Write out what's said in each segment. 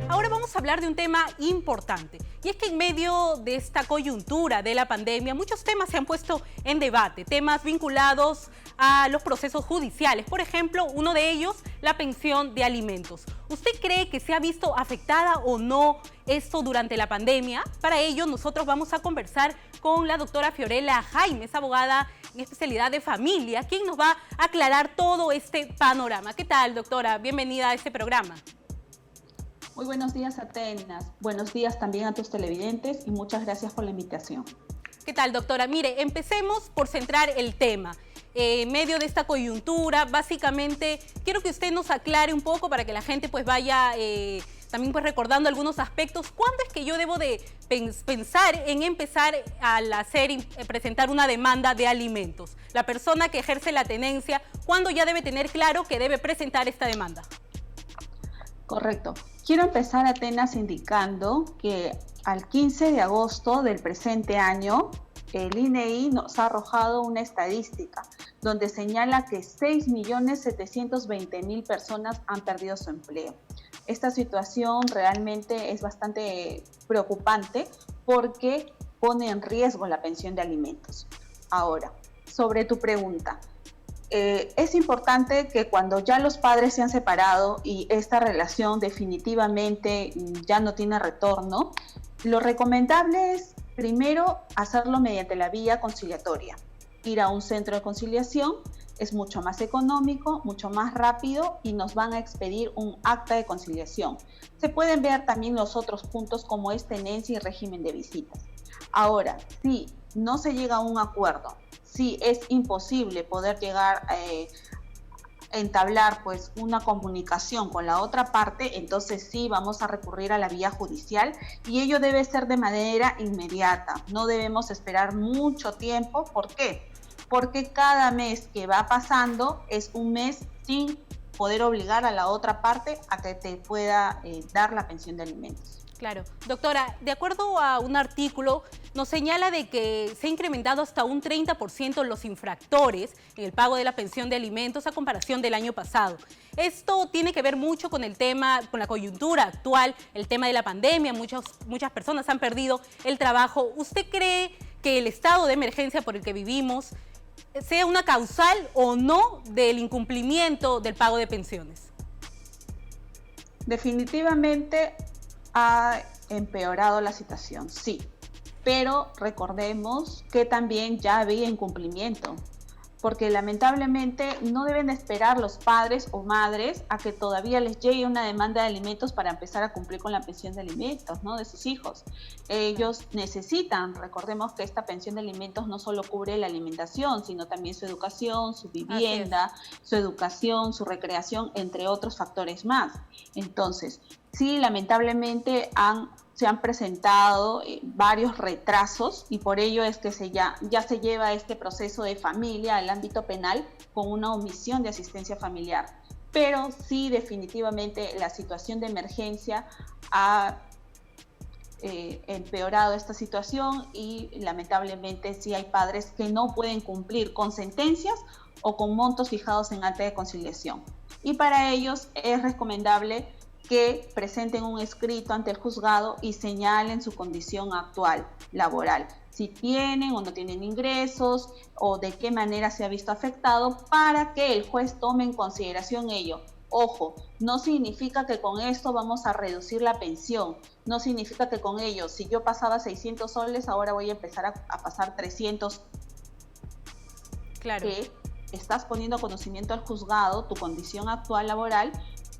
Ahora vamos a hablar de un tema importante, y es que en medio de esta coyuntura de la pandemia, muchos temas se han puesto en debate, temas vinculados a los procesos judiciales. Por ejemplo, uno de ellos, la pensión de alimentos. ¿Usted cree que se ha visto afectada o no esto durante la pandemia? Para ello, nosotros vamos a conversar con la doctora Fiorella Jaime, es abogada en especialidad de familia, quien nos va a aclarar todo este panorama. ¿Qué tal, doctora? Bienvenida a este programa. Muy buenos días, Atenas. Buenos días también a tus televidentes y muchas gracias por la invitación. ¿Qué tal, doctora? Mire, empecemos por centrar el tema. En medio de esta coyuntura, básicamente, quiero que usted nos aclare un poco para que la gente pues vaya también pues recordando algunos aspectos. ¿Cuándo es que yo debo de pensar en empezar a presentar una demanda de alimentos? La persona que ejerce la tenencia, ¿cuándo ya debe tener claro que debe presentar esta demanda? Correcto. Quiero empezar, Atenas, indicando que al 15 de agosto del presente año, el INEI nos ha arrojado una estadística donde señala que 6.720.000 personas han perdido su empleo. Esta situación realmente es bastante preocupante porque pone en riesgo la pensión de alimentos. Ahora, sobre tu pregunta. Es importante que cuando ya los padres se han separado y esta relación definitivamente ya no tiene retorno, lo recomendable es primero hacerlo mediante la vía conciliatoria. Ir a un centro de conciliación es mucho más económico, mucho más rápido y nos van a expedir un acta de conciliación. Se pueden ver también los otros puntos como es tenencia y régimen de visitas. Ahora, si no se llega a un acuerdo, si es imposible poder llegar a entablar pues una comunicación con la otra parte, entonces sí vamos a recurrir a la vía judicial y ello debe ser de manera inmediata. No debemos esperar mucho tiempo. ¿Por qué? Porque cada mes que va pasando es un mes sin poder obligar a la otra parte a que te pueda dar la pensión de alimentos. Claro. Doctora, de acuerdo a un artículo, nos señala de que se ha incrementado hasta un 30% los infractores en el pago de la pensión de alimentos a comparación del año pasado. Esto tiene que ver mucho con el tema, con la coyuntura actual, el tema de la pandemia. Muchas personas han perdido el trabajo. ¿Usted cree que el estado de emergencia por el que vivimos sea una causal o no del incumplimiento del pago de pensiones? Definitivamente ha empeorado la situación, sí, pero recordemos que también ya había incumplimiento, porque lamentablemente no deben esperar los padres o madres a que todavía les llegue una demanda de alimentos para empezar a cumplir con la pensión de alimentos, ¿no?, de sus hijos. Ellos necesitan, recordemos que esta pensión de alimentos no solo cubre la alimentación, sino también su educación, su vivienda, su educación, su recreación, entre otros factores más. Entonces, sí, lamentablemente se han presentado varios retrasos y por ello es que ya se lleva este proceso de familia al ámbito penal con una omisión de asistencia familiar. Pero sí, definitivamente la situación de emergencia ha empeorado esta situación y lamentablemente sí hay padres que no pueden cumplir con sentencias o con montos fijados en acta de conciliación. Y para ellos es recomendable que presenten un escrito ante el juzgado y señalen su condición actual laboral, si tienen o no tienen ingresos o de qué manera se ha visto afectado para que el juez tome en consideración ello. Ojo, no significa que con esto vamos a reducir la pensión, no significa que con ello, si yo pasaba 600 soles, ahora voy a empezar a pasar 300. Claro. Que estás poniendo conocimiento al juzgado tu condición actual laboral,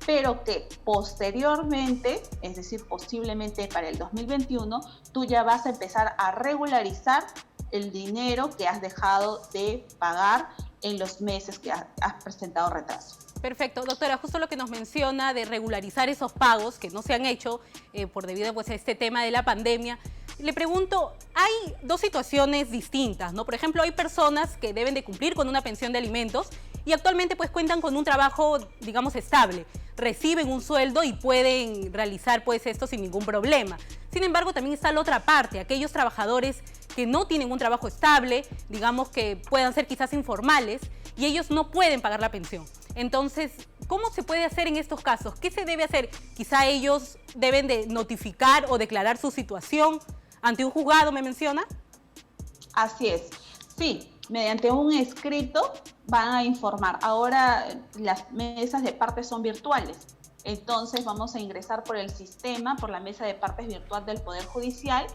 pero que posteriormente, es decir, posiblemente para el 2021, tú ya vas a empezar a regularizar el dinero que has dejado de pagar en los meses que has presentado retraso. Perfecto, doctora, justo lo que nos menciona de regularizar esos pagos que no se han hecho debido pues, a este tema de la pandemia. Le pregunto, hay dos situaciones distintas, ¿no? Por ejemplo, hay personas que deben de cumplir con una pensión de alimentos y actualmente pues cuentan con un trabajo, digamos, estable, reciben un sueldo y pueden realizar pues esto sin ningún problema. Sin embargo, también está la otra parte, aquellos trabajadores que no tienen un trabajo estable, digamos que puedan ser quizás informales, y ellos no pueden pagar la pensión. Entonces, ¿cómo se puede hacer en estos casos? ¿Qué se debe hacer? Quizá ellos deben de notificar o declarar su situación ante un juzgado, ¿me menciona? Así es. Sí, mediante un escrito van a informar. Ahora las mesas de partes son virtuales. Entonces vamos a ingresar por el sistema, por la mesa de partes virtual del Poder Judicial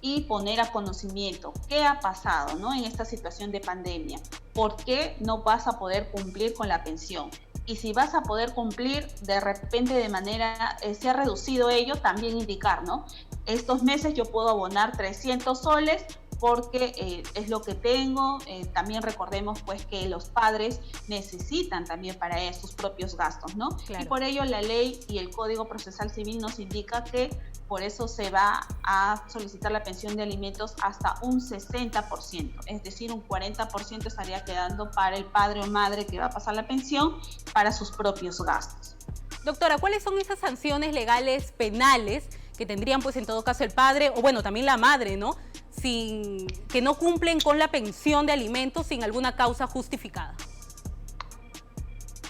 y poner a conocimiento qué ha pasado, ¿no? En esta situación de pandemia. ¿Por qué no vas a poder cumplir con la pensión? Y si vas a poder cumplir de repente de manera, se ha reducido ello, también indicar, ¿no? Estos meses yo puedo abonar 300 soles porque es lo que tengo. También recordemos pues que los padres necesitan también para sus propios gastos, ¿no? Claro. Y por ello la ley y el Código Procesal Civil nos indica que por eso se va a solicitar la pensión de alimentos hasta un 60%, es decir, un 40% estaría quedando para el padre o madre que va a pasar la pensión para sus propios gastos. Doctora, ¿cuáles son esas sanciones legales penales que tendrían pues en todo caso el padre o bueno también la madre, ¿no? Que no cumplen con la pensión de alimentos sin alguna causa justificada?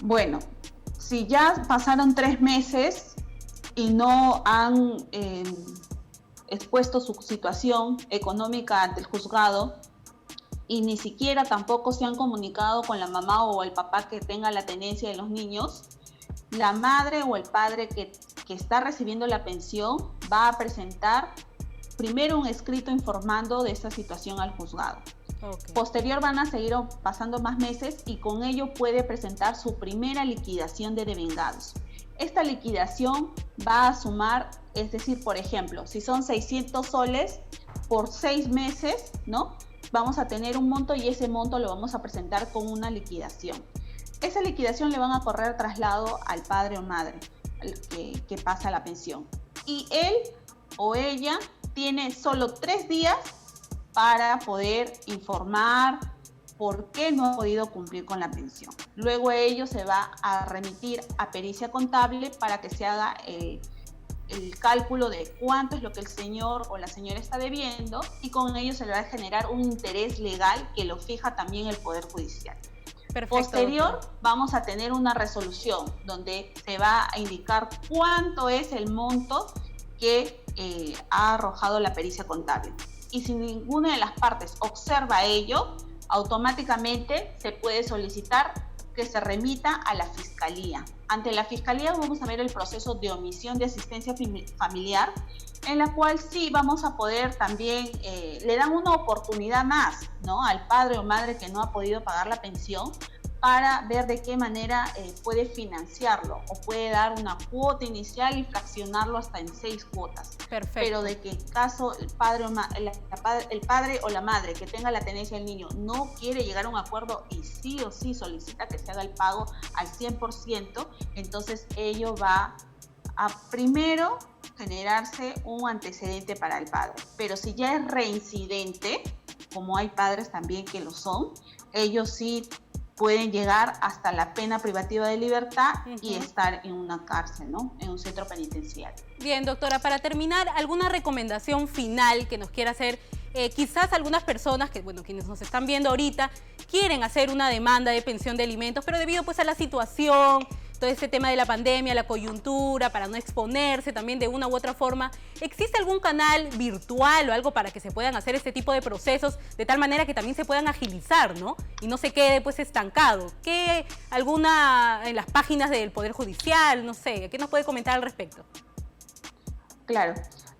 Bueno, si ya pasaron 3 meses y no han expuesto su situación económica ante el juzgado y ni siquiera tampoco se han comunicado con la mamá o el papá que tenga la tenencia de los niños, la madre o el padre que está recibiendo la pensión va a presentar primero un escrito informando de esta situación al juzgado. Okay. Posterior van a seguir pasando más meses y con ello puede presentar su primera liquidación de devengados. Esta liquidación va a sumar, es decir, por ejemplo, si son 600 soles por 6 meses, ¿no? Vamos a tener un monto y ese monto lo vamos a presentar con una liquidación. Esa liquidación le van a correr traslado al padre o madre que pasa la pensión. Y él o ella tiene solo 3 días para poder informar por qué no ha podido cumplir con la pensión. Luego ello se va a remitir a pericia contable para que se haga el cálculo de cuánto es lo que el señor o la señora está debiendo y con ello se le va a generar un interés legal que lo fija también el Poder Judicial. Perfecto, Posterior, doctor. Vamos a tener una resolución donde se va a indicar cuánto es el monto que ha arrojado la pericia contable. Y si ninguna de las partes observa ello, automáticamente se puede solicitar que se remita a la Fiscalía. Ante la Fiscalía vamos a ver el proceso de omisión de asistencia familiar, en la cual sí vamos a poder también, le dan una oportunidad más, ¿no? Al padre o madre que no ha podido pagar la pensión para ver de qué manera puede financiarlo o puede dar una cuota inicial y fraccionarlo hasta en 6 cuotas. Perfecto. Pero de que en caso el padre o la madre que tenga la tenencia del niño no quiere llegar a un acuerdo y sí o sí solicita que se haga el pago al 100%, entonces ello va a primero generarse un antecedente para el padre. Pero si ya es reincidente, como hay padres también que lo son, ellos sí pueden llegar hasta la pena privativa de libertad y estar en una cárcel, ¿no? En un centro penitenciario. Bien, doctora, para terminar, ¿alguna recomendación final que nos quiera hacer? Quizás algunas personas, quienes nos están viendo ahorita, quieren hacer una demanda de pensión de alimentos, pero debido pues a la situación, todo este tema de la pandemia, la coyuntura, para no exponerse también de una u otra forma, ¿existe algún canal virtual o algo para que se puedan hacer este tipo de procesos de tal manera que también se puedan agilizar, ¿no? Y no se quede pues estancado? ¿Qué alguna en las páginas del Poder Judicial, no sé, qué nos puede comentar al respecto? Claro.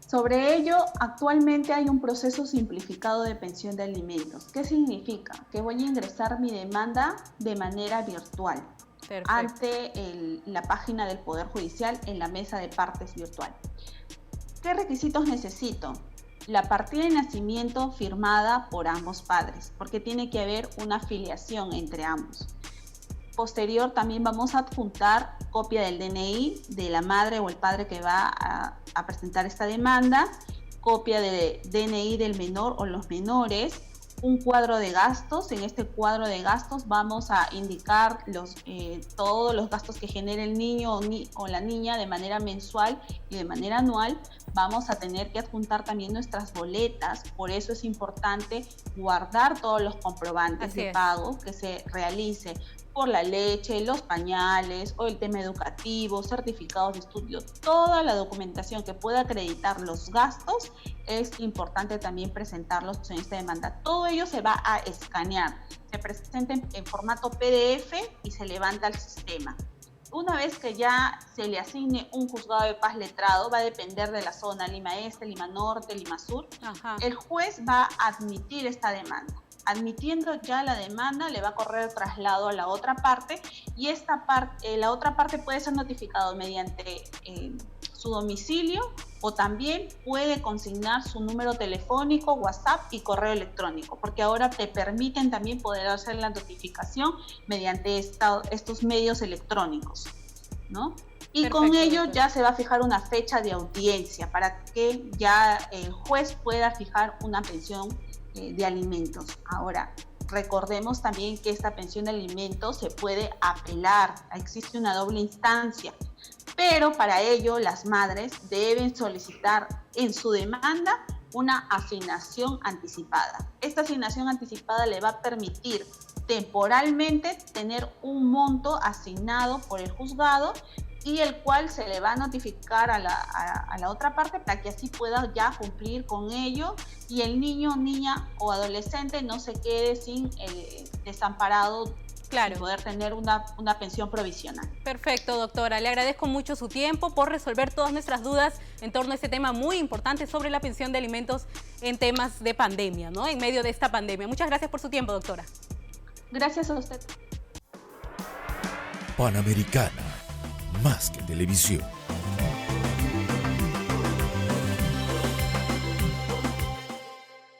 Sobre ello, actualmente hay un proceso simplificado de pensión de alimentos. ¿Qué significa? Que voy a ingresar mi demanda de manera virtual. Perfecto. Ante la página del Poder Judicial en la mesa de partes virtual. ¿Qué requisitos necesito? La partida de nacimiento firmada por ambos padres, porque tiene que haber una filiación entre ambos. Posterior también vamos a adjuntar copia del DNI de la madre o el padre que va a presentar esta demanda, copia de DNI del menor o los menores, un cuadro de gastos. En este cuadro de gastos vamos a indicar todos los gastos que genera el niño o la niña de manera mensual y de manera anual. Vamos a tener que adjuntar también nuestras boletas, por eso es importante guardar todos los comprobantes de pago que se realice por la leche, los pañales o el tema educativo, certificados de estudio, toda la documentación que pueda acreditar los gastos, es importante también presentarlos en esta demanda. Todo ello se va a escanear, se presenta en formato PDF y se levanta al sistema. Una vez que ya se le asigne un juzgado de paz letrado, va a depender de la zona, Lima Este, Lima Norte, Lima Sur, el juez va a admitir esta demanda. Admitiendo ya la demanda, le va a correr el traslado a la otra parte y la otra parte puede ser notificado mediante su domicilio o también puede consignar su número telefónico, WhatsApp y correo electrónico, porque ahora te permiten también poder hacer la notificación mediante estos medios electrónicos, ¿no? Y perfecto, con ello ya se va a fijar una fecha de audiencia para que ya el juez pueda fijar una pensión de alimentos. Ahora, recordemos también que esta pensión de alimentos se puede apelar, existe una doble instancia, pero para ello las madres deben solicitar en su demanda una asignación anticipada. Esta asignación anticipada le va a permitir temporalmente tener un monto asignado por el juzgado y el cual se le va a notificar a la otra parte para que así pueda ya cumplir con ello y el niño, niña o adolescente no se quede sin desamparado, claro, sin poder tener una pensión provisional. Perfecto, doctora. Le agradezco mucho su tiempo por resolver todas nuestras dudas en torno a este tema muy importante sobre la pensión de alimentos en temas de pandemia, ¿no? En medio de esta pandemia. Muchas gracias por su tiempo, doctora. Gracias a usted. Panamericana, más que televisión.